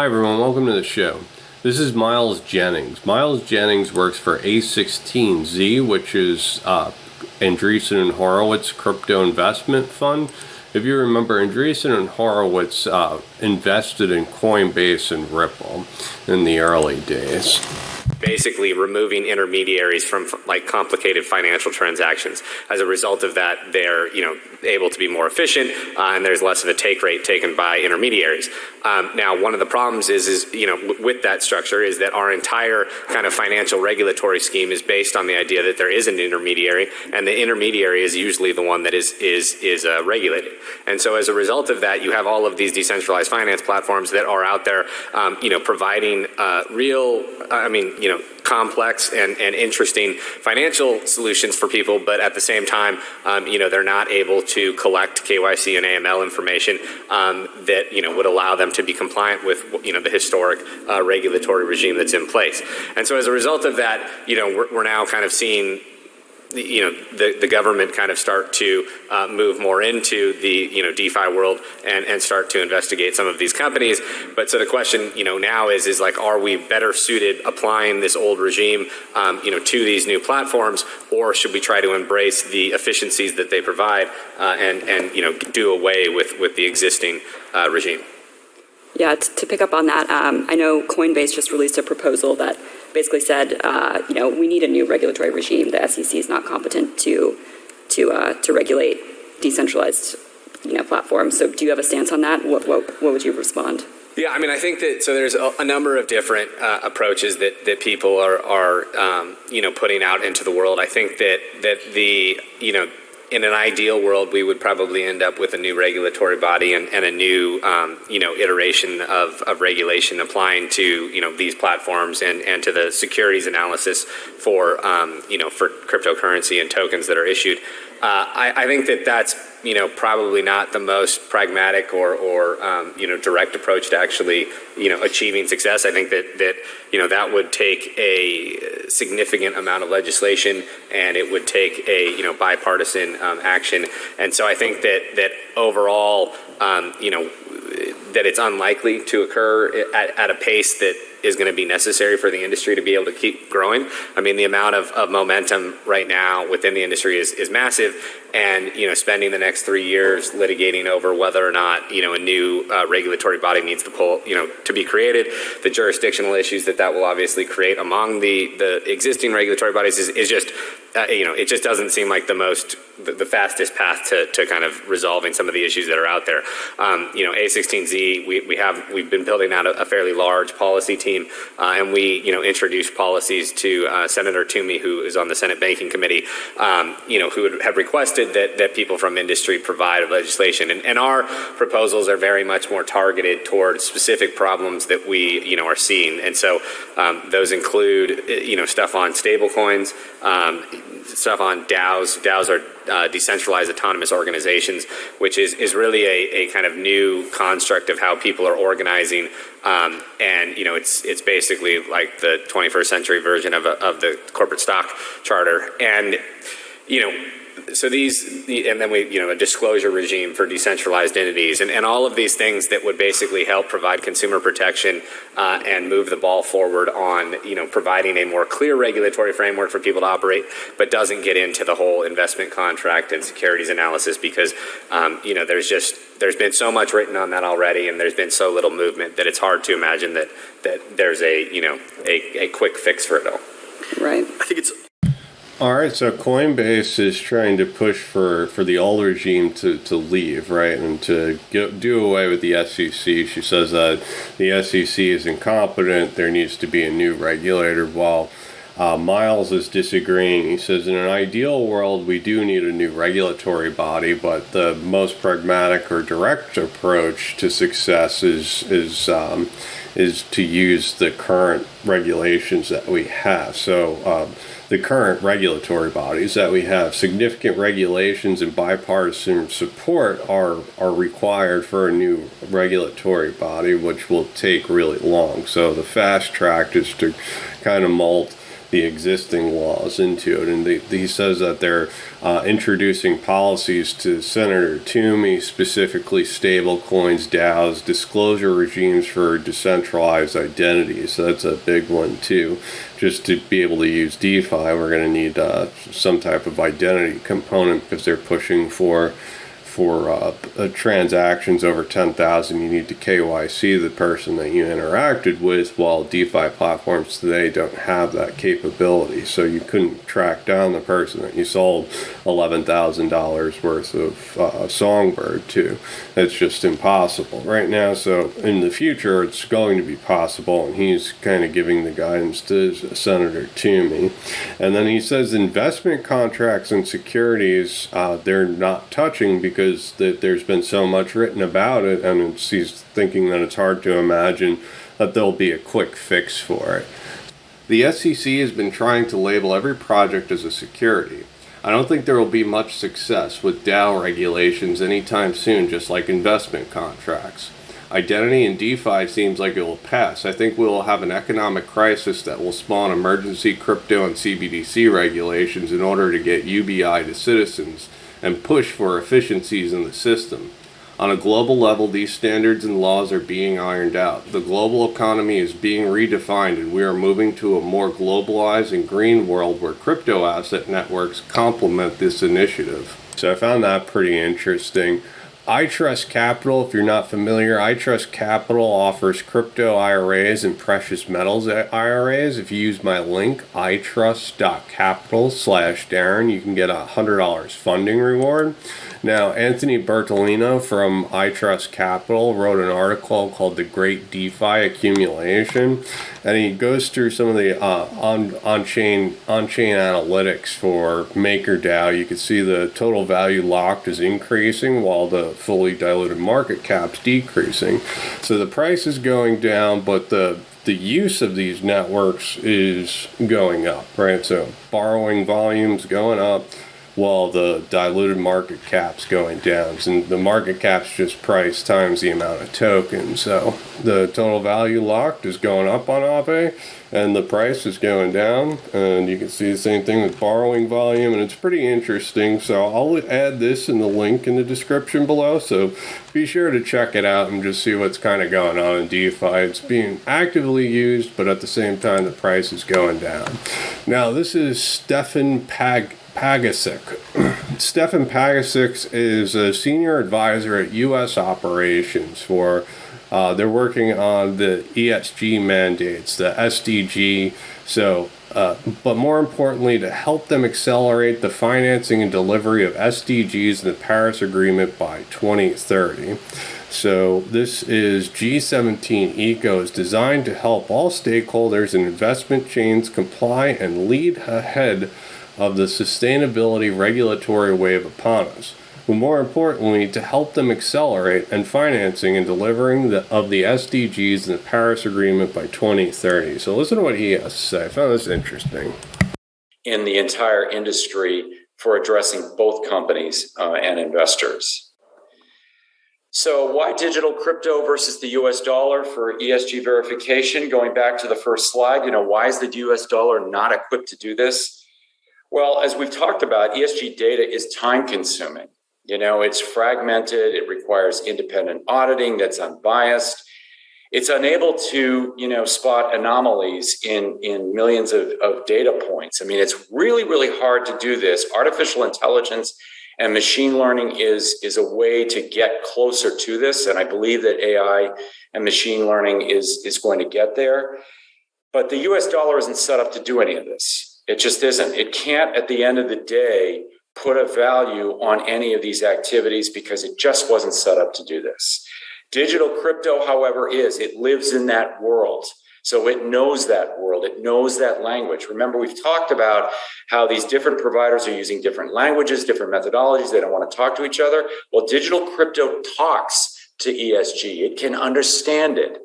Hi everyone, welcome to the show. This is Miles Jennings. Miles Jennings works for A16z, which is Andreessen and Horowitz crypto investment fund. If you remember, Andreessen and Horowitz invested in Coinbase and Ripple in the early days. Basically removing intermediaries from like complicated financial transactions. As a result of that, they're able to be more efficient, and there's less of a take rate taken by intermediaries. Now, one of the problems is with that structure is that our entire kind of financial regulatory scheme is based on the idea that there is an intermediary, and the intermediary is usually the one that is regulated. And so, as a result of that, you have all of these decentralized finance platforms that are out there, providing complex and interesting financial solutions for people, but at the same time, they're not able to collect KYC and AML information that would allow them to be compliant with the historic regulatory regime that's in place. And so, as a result of that, we're now kind of seeing the government kind of start to move more into the DeFi world and start to investigate some of these companies. But so the question now is like, are we better suited applying this old regime to these new platforms, or should we try to embrace the efficiencies that they provide and do away with the existing regime? Yeah, to pick up on that, I know Coinbase just released a proposal that basically said, we need a new regulatory regime. The SEC is not competent to regulate decentralized, platforms. So, do you have a stance on that? What would you respond? Yeah, I mean, I think that there's a number of different approaches that people are putting out into the world. I think that the in an ideal world, we would probably end up with a new regulatory body and a new, iteration of regulation applying to, these platforms and to the securities analysis for cryptocurrency and tokens that are issued. I think that's probably not the most pragmatic or direct approach to actually achieving success. I think that would take a significant amount of legislation, and it would take a bipartisan action. And so I think that overall that it's unlikely to occur at a pace that is going to be necessary for the industry to be able to keep growing. I mean, the amount of momentum right now within the industry is massive, and spending the next 3 years litigating over whether or not a new regulatory body needs to be created, the jurisdictional issues that will obviously create among the existing regulatory bodies is just it just doesn't seem like the fastest path to kind of resolving some of the issues that are out there. A16z, we've been building out a fairly large policy team, and we introduced policies to Senator Toomey, who is on the Senate Banking Committee, who had requested that people from industry provide legislation, and our proposals are very much more targeted towards specific problems that we are seeing, and so those include stuff on stablecoins, stuff on DAOs. DAOs are decentralized autonomous organizations, which is really a kind of new construct of how people are organizing, and it's basically like the 21st century version of the corporate stock charter, and so and then a disclosure regime for decentralized entities, and all of these things that would basically help provide consumer protection and move the ball forward on providing a more clear regulatory framework for people to operate, but doesn't get into the whole investment contract and securities analysis, because there's been so much written on that already, and there's been so little movement that it's hard to imagine that there's a quick fix for it all. Right. I think it's. All right, so Coinbase is trying to push for the old regime to leave, right, and to do away with the SEC. She says that the SEC is incompetent. There needs to be a new regulator, while Miles is disagreeing. He says, in an ideal world, we do need a new regulatory body, but the most pragmatic or direct approach to success is to use the current regulations that we have. So the current regulatory bodies that we have, significant regulations and bipartisan support are required for a new regulatory body, which will take really long. So the fast track is to kind of mold the existing laws into it. And he says that they're introducing policies to Senator Toomey, specifically stable coins, DAOs, disclosure regimes for decentralized identities. So that's a big one too. Just to be able to use DeFi, we're going to need some type of identity component, because they're pushing for transactions over 10,000, you need to KYC the person that you interacted with, while DeFi platforms today don't have that capability. So you couldn't track down the person that you sold $11,000 worth of Songbird to. It's just impossible right now. So in the future, it's going to be possible, and he's kind of giving the guidance to Senator Toomey. And then he says investment contracts and securities, they're not touching, because there's been so much written about it, and he's thinking that it's hard to imagine that there'll be a quick fix for it. The SEC has been trying to label every project as a security. I don't think there will be much success with DAO regulations anytime soon, just like investment contracts. Identity in DeFi seems like it will pass. I think we will have an economic crisis that will spawn emergency crypto and CBDC regulations in order to get UBI to citizens and push for efficiencies in the system. On a global level, these standards and laws are being ironed out. The global economy is being redefined, and we are moving to a more globalized and green world where crypto asset networks complement this initiative. So I found that pretty interesting. iTrustCapital, if you're not familiar, iTrustCapital offers crypto IRAs and precious metals IRAs. If you use my link, iTrust.capital/Darren, you can get a $100 funding reward. Now, Anthony Bertolino from iTrustCapital wrote an article called The Great DeFi Accumulation, and he goes through some of the on-chain analytics for MakerDAO. You can see the total value locked is increasing, while the fully diluted market cap's decreasing. So the price is going down, but the use of these networks is going up, right? So borrowing volume's going up, while the diluted market cap's going down. And the market cap's just price times the amount of tokens. So the total value locked is going up on Aave, and the price is going down. And you can see the same thing with borrowing volume, and it's pretty interesting. So I'll add this in the link in the description below. So be sure to check it out and just see what's kind of going on in DeFi. It's being actively used, but at the same time, the price is going down. Now, this is Stefan Pagasic. Stefan Pagasic is a senior advisor at U.S. operations for, they're working on the ESG mandates, the SDG, but more importantly, to help them accelerate the financing and delivery of SDGs in the Paris Agreement by 2030. So this is G17 Eco is designed to help all stakeholders and investment chains comply and lead ahead of the sustainability regulatory wave upon us, but more importantly, to help them accelerate and financing and delivering of the SDGs in the Paris Agreement by 2030. So listen to what he has to say. I found this interesting. In the entire industry for addressing both companies and investors. So why digital crypto versus the US dollar for ESG verification? Going back to the first slide, why is the US dollar not equipped to do this? Well, as we've talked about, ESG data is time consuming. It's fragmented. It requires independent auditing that's unbiased. It's unable to, spot anomalies in millions of data points. I mean, it's really, really hard to do this. Artificial intelligence and machine learning is a way to get closer to this. And I believe that AI and machine learning is going to get there. But the US dollar isn't set up to do any of this. It just isn't. It can't, at the end of the day, put a value on any of these activities because it just wasn't set up to do this. Digital crypto, however, is. It lives in that world. So it knows that world. It knows that language. Remember, we've talked about how these different providers are using different languages, different methodologies. They don't want to talk to each other. Well, digital crypto talks to ESG. It can understand it.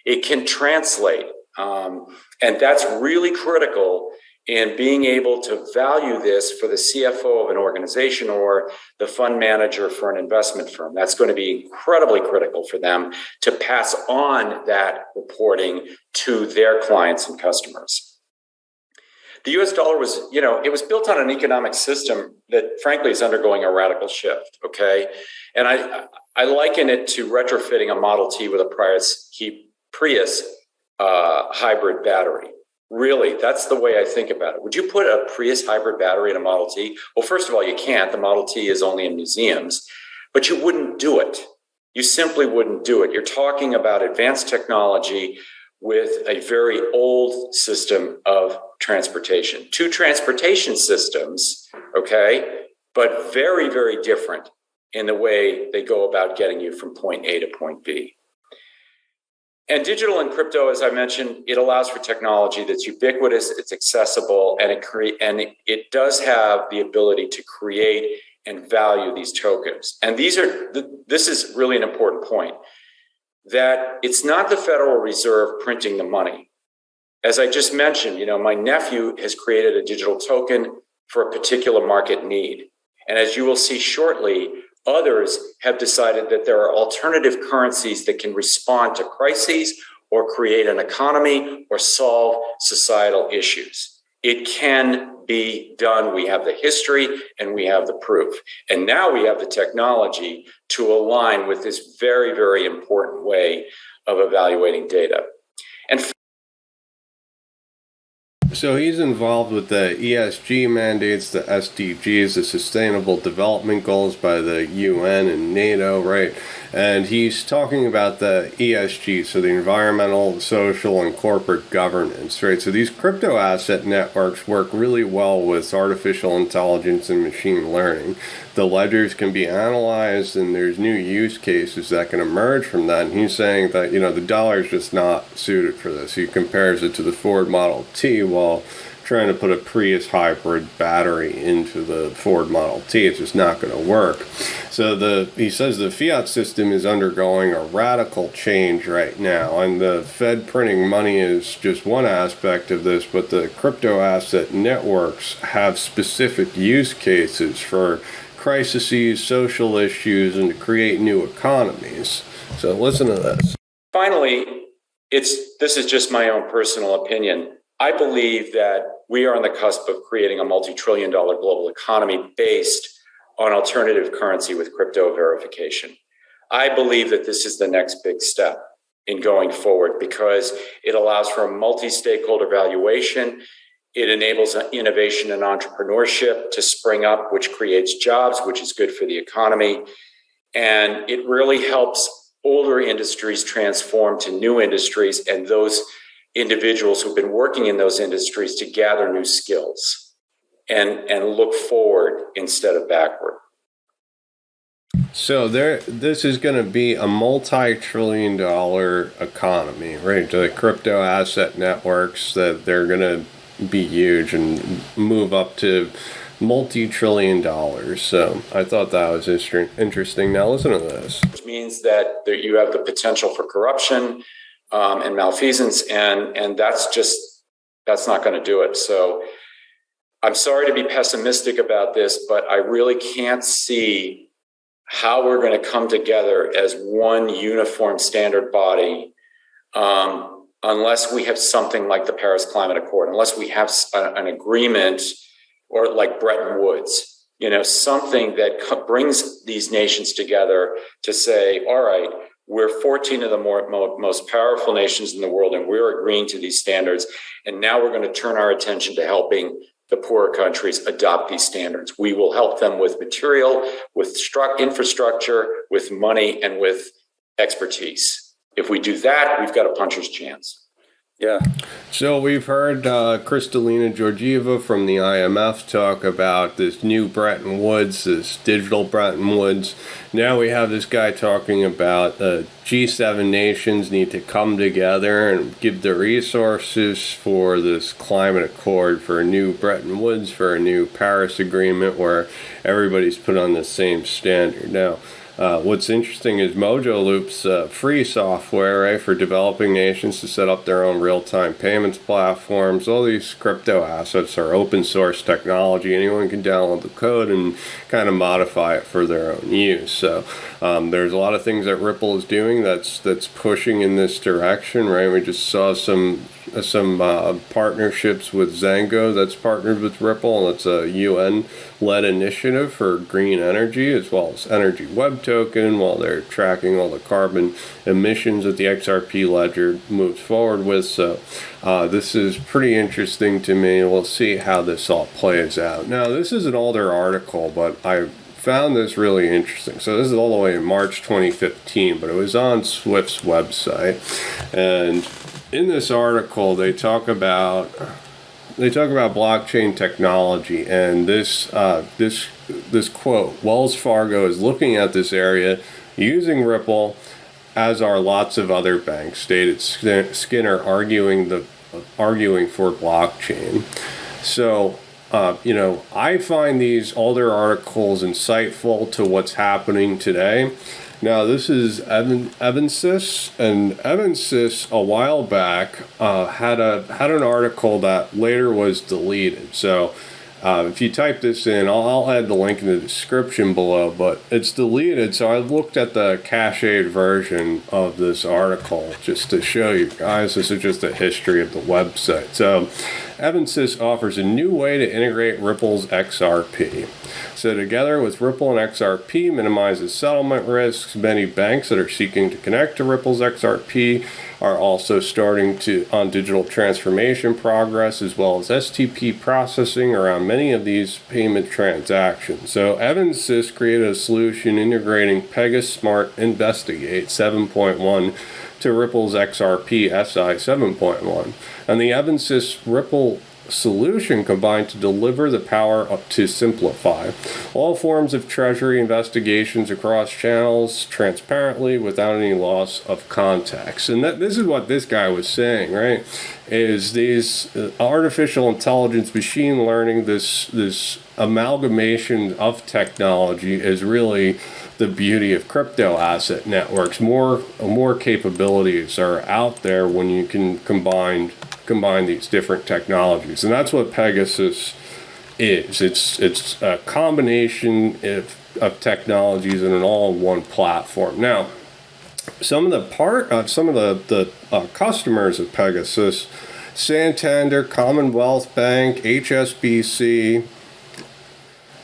It can translate. And that's really critical in being able to value this for the CFO of an organization or the fund manager for an investment firm. That's going to be incredibly critical for them to pass on that reporting to their clients and customers. The US dollar was, it was built on an economic system that frankly is undergoing a radical shift, okay? And I liken it to retrofitting a Model T with a Prius hybrid battery. Really, that's the way I think about it. Would you put a Prius hybrid battery in a Model T? Well, first of all, you can't. The Model T is only in museums, but you wouldn't do it. You simply wouldn't do it. You're talking about advanced technology with a very old system of transportation. Two transportation systems, okay, but very, very different in the way they go about getting you from point A to point B. And digital and crypto, as I mentioned, it allows for technology that's ubiquitous, it's accessible, and it does have the ability to create and value these tokens. And this is really an important point, that it's not the Federal Reserve printing the money. As I just mentioned, my nephew has created a digital token for a particular market need. And as you will see shortly, others have decided that there are alternative currencies that can respond to crises or create an economy or solve societal issues. It can be done. We have the history and we have the proof. And now we have the technology to align with this very, very important way of evaluating data. And so he's involved with the ESG mandates, the SDGs, the Sustainable Development Goals by the UN and NATO, right? And he's talking about the ESG, so the environmental, social, and corporate governance, right? So these crypto asset networks work really well with artificial intelligence and machine learning. The ledgers can be analyzed, and there's new use cases that can emerge from that. And he's saying that, the dollar is just not suited for this. He compares it to the Ford Model T while trying to put a Prius hybrid battery into the Ford Model T. It's just not going to work. So he says the fiat system is undergoing a radical change right now, and the Fed printing money is just one aspect of this, but the crypto asset networks have specific use cases for crises, social issues, and to create new economies. So listen to this. Finally, this is just my own personal opinion. I believe that we are on the cusp of creating a multi-trillion-dollar global economy based on alternative currency with crypto verification. I believe that this is the next big step in going forward because it allows for a multi-stakeholder valuation. It enables innovation and entrepreneurship to spring up, which creates jobs, which is good for the economy. And it really helps older industries transform to new industries and those individuals who've been working in those industries to gather new skills and look forward instead of backward. So this is going to be a multi-trillion-dollar economy, right? The crypto asset networks, that they're going to be huge and move up to multi-trillion dollars. So I thought that was interesting. Now listen to this. Which means that you have the potential for corruption and malfeasance, and that's not going to do it. So I'm sorry to be pessimistic about this, but I really can't see how we're going to come together as one uniform standard body unless we have something like the Paris Climate Accord, unless we have an agreement or like Bretton Woods, something that brings these nations together to say, all right, we're 14 of the most powerful nations in the world, and we're agreeing to these standards. And now we're going to turn our attention to helping the poorer countries adopt these standards. We will help them with material, with infrastructure, with money, and with expertise. If we do that, we've got a puncher's chance. Yeah. So we've heard Kristalina Georgieva from the IMF talk about this new Bretton Woods, this digital Bretton Woods. Now we have this guy talking about G7 nations need to come together and give the resources for this climate accord, for a new Bretton Woods, for a new Paris Agreement where everybody's put on the same standard. Now, what's interesting is Mojo Loop's free software, right, for developing nations to set up their own real-time payments platforms. All these crypto assets are open source technology. Anyone can download the code and kind of modify it for their own use. So there's a lot of things that Ripple is doing that's pushing in this direction, right? We just saw some partnerships with Zango that's partnered with Ripple, and it's a UN-led initiative for green energy, as well as Energy Web Token, while they're tracking all the carbon emissions that the XRP ledger moves forward with. So this is pretty interesting to me. We'll see how this all plays out. Now, this is an older article, but I found this really interesting. So this is all the way in March 2015, but it was on Swift's website. And in this article, they talk about blockchain technology, and this quote: Wells Fargo is looking at this area using Ripple, as are lots of other banks, stated Skinner, arguing for blockchain. So I find these older articles insightful to what's happening today. Now, this is Evansys, and Evansys a while back had an article that later was deleted. So if you type this in, I'll add the link in the description below, but it's deleted. So I looked at the cached version of this article just to show you guys. This is just a history of the website. So Evansys offers a new way to integrate Ripple's XRP. So together with Ripple and XRP minimizes settlement risks. Many banks that are seeking to connect to Ripple's XRP are also starting on digital transformation progress, as well as STP processing around many of these payment transactions. So Evansys created a solution integrating Pega Smart Investigate 7.1 to Ripple's XRP SI 7.1. And the Evansys Ripple solution combined to deliver the power up to simplify all forms of treasury investigations across channels transparently without any loss of context. And this is what this guy was saying, right? Is these artificial intelligence, machine learning, this amalgamation of technology is really the beauty of crypto asset networks. More capabilities are out there when you can combine these different technologies, and that's what Pegasus is. It's a combination of technologies in an all-in-one platform. Now, some of the customers of Pegasus: Santander, Commonwealth Bank, HSBC,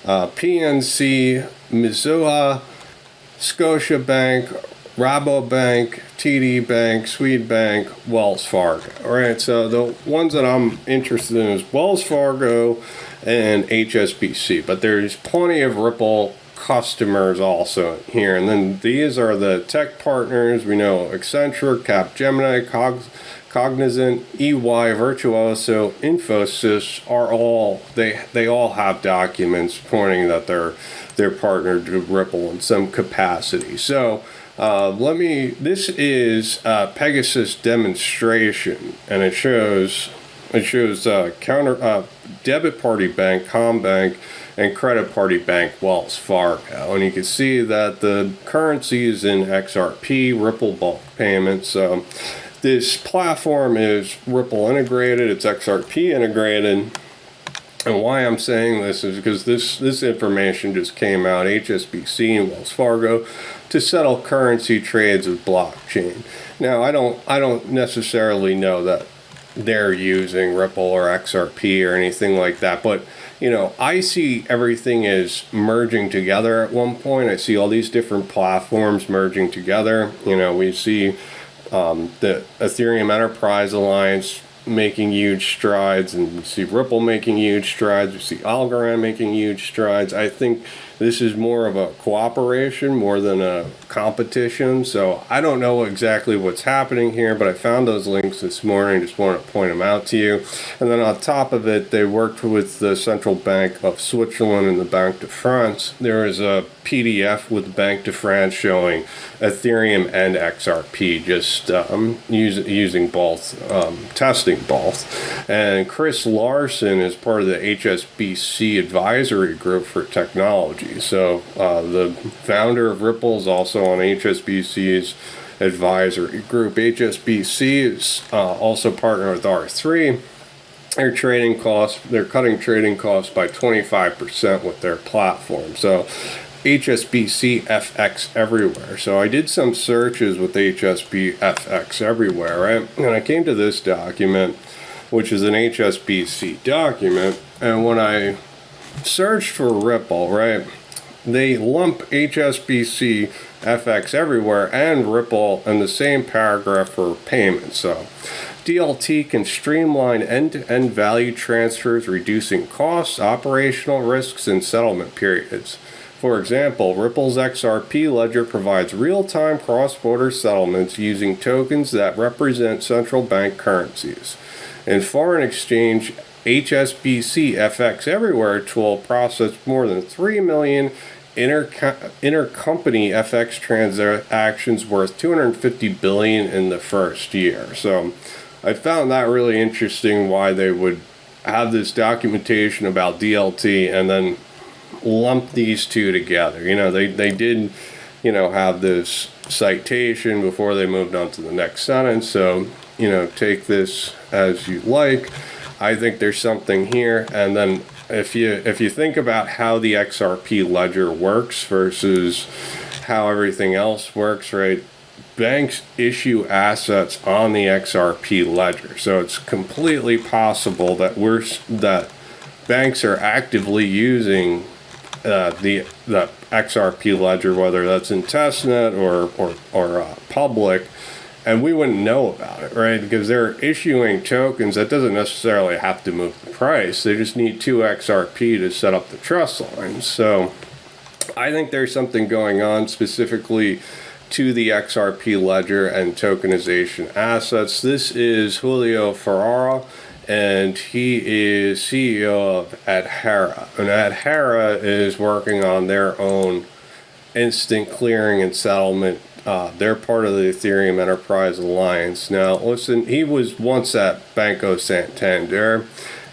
PNC, Mizuho, Scotiabank, Rabobank, TD Bank, Swedbank, Wells Fargo. All right, so the ones that I'm interested in is Wells Fargo and HSBC, but there's plenty of Ripple customers also here. And then these are the tech partners. We know Accenture, Capgemini, Cognizant, EY, Virtuoso, Infosys are all, they all have documents pointing that they're partnered with Ripple in some capacity. So this is Pegasus demonstration, and it shows debit party bank, Combank, and credit party bank, Wells Fargo. And you can see that the currency is in XRP, Ripple bulk payments. This platform is Ripple integrated, it's XRP integrated. And why I'm saying this is because this information just came out, HSBC and Wells Fargo, to settle currency trades with blockchain. Now, I don't necessarily know that they're using Ripple or XRP or anything like that, but I see everything is merging together at one point. I see all these different platforms merging together. We see the Ethereum Enterprise Alliance making huge strides, and we see Ripple making huge strides. We see Algorand making huge strides. I think this is more of a cooperation more than a competition. So I don't know exactly what's happening here, but I found those links this morning. Just want to point them out to you. And then on top of it, they worked with the Central Bank of Switzerland and the Banque de France. There is a PDF with Banque de France showing Ethereum and XRP, just using both, testing both. And Chris Larson is part of the HSBC advisory group for technology. So the founder of Ripple is also on HSBC's advisory group. HSBC is also partnered with R3. They're cutting trading costs by 25% with their platform. So HSBC FX everywhere. So I did some searches with HSBC FX everywhere, right? And I came to this document, which is an HSBC document. And when I searched for Ripple, right, they lump HSBC FX everywhere and Ripple in the same paragraph for payments. So DLT can streamline end-to-end value transfers, reducing costs, operational risks, and settlement periods. For example, Ripple's XRP ledger provides real-time cross-border settlements using tokens that represent central bank currencies. In foreign exchange, HSBC FX Everywhere tool processed more than 3 million intercompany FX transactions worth $250 billion in the first year. So I found that really interesting, why they would have this documentation about DLT and then lump these two together. You know, they did, you know, have this citation before they moved on to the next sentence. So, you know, take this as you like. I think there's something here. And then if you think about how the XRP ledger works versus how everything else works, right? Banks issue assets on the XRP ledger. So it's completely possible that banks are actively using the XRP ledger, whether that's in testnet or public, and we wouldn't know about it, right? Because they're issuing tokens. That doesn't necessarily have to move the price. They just need 2 XRP to set up the trust lines. So I think there's something going on specifically to the XRP ledger and tokenization assets. This is Julio Ferrara, and he is CEO of Adhara. And Adhara is working on their own instant clearing and settlement. They're part of the Ethereum Enterprise Alliance. Now, listen, he was once at Banco Santander,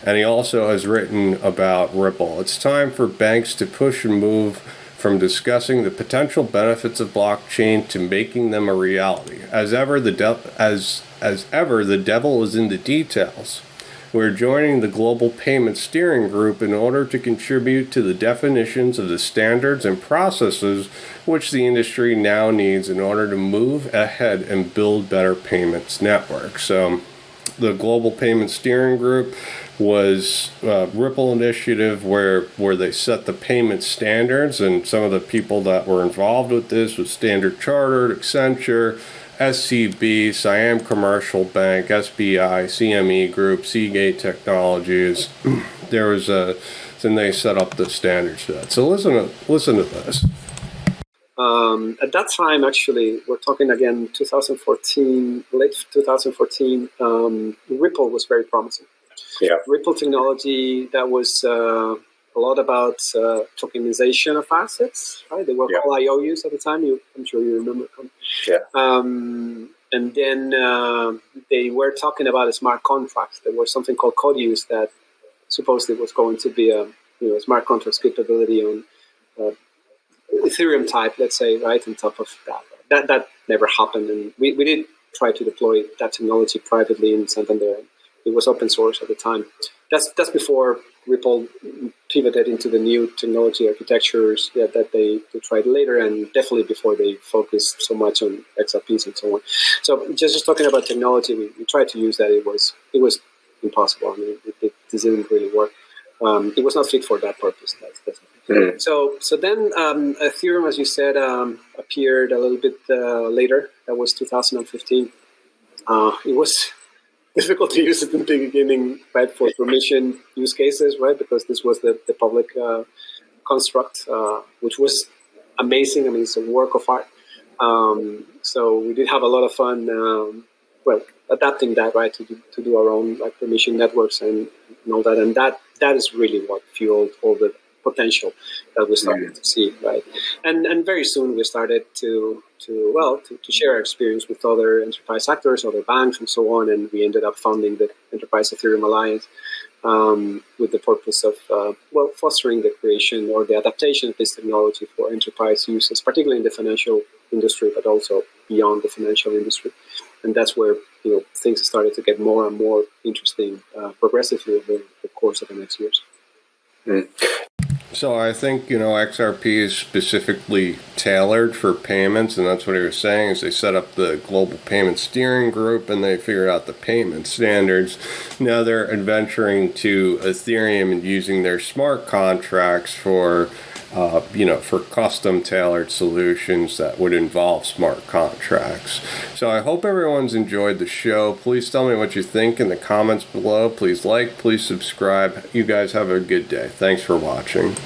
and he also has written about Ripple. It's time for banks to push and move from discussing the potential benefits of blockchain to making them a reality. As ever, the devil is in the details. We're joining the Global Payment Steering Group in order to contribute to the definitions of the standards and processes which the industry now needs in order to move ahead and build better payments networks. So the Global Payment Steering Group was a Ripple initiative where they set the payment standards, and some of the people that were involved with this was Standard Chartered, Accenture, SCB, Siam Commercial Bank, SBI, CME Group, Seagate Technologies. There was and they set up the standards for that. So listen to this. At that time, actually, we're talking again 2014, late 2014. Ripple was very promising. Yeah. Ripple technology that was a lot about tokenization of assets, right? They were called IOUs at the time. I'm sure you remember. Yeah. And then they were talking about smart contracts. There was something called CODUs that supposedly was going to be a smart contracts capability on Ethereum type, let's say, right on top of that. That never happened, and we did try to deploy that technology privately in Santander. It was open source at the time. That's before Ripple pivoted into the new technology architectures that they tried later, and definitely before they focused so much on XRPs and so on. So just talking about technology, we tried to use that. It was impossible. I mean, it didn't really work. It was not fit for that purpose. That's So then Ethereum, as you said, appeared a little bit later. That was 2015. It was difficult to use it in the beginning, right, for permission use cases, right, because this was the public construct, which was amazing. I mean, it's a work of art. So we did have a lot of fun, adapting that, right, to do our own permission networks and all that. And that is really what fueled all the potential that we started to see, right? And very soon we started to share our experience with other enterprise actors, other banks, and so on. And we ended up founding the Enterprise Ethereum Alliance with the purpose of fostering the creation or the adaptation of this technology for enterprise uses, particularly in the financial industry, but also beyond the financial industry. And that's where things started to get more and more interesting progressively over the course of the next years. So I think, XRP is specifically tailored for payments, and that's what he was saying, is they set up the global payment steering group and they figured out the payment standards. Now they're adventuring to Ethereum and using their smart contracts for custom tailored solutions that would involve smart contracts. So I hope everyone's enjoyed the show. Please tell me what you think in the comments below. Please like, please subscribe. You guys have a good day. Thanks for watching.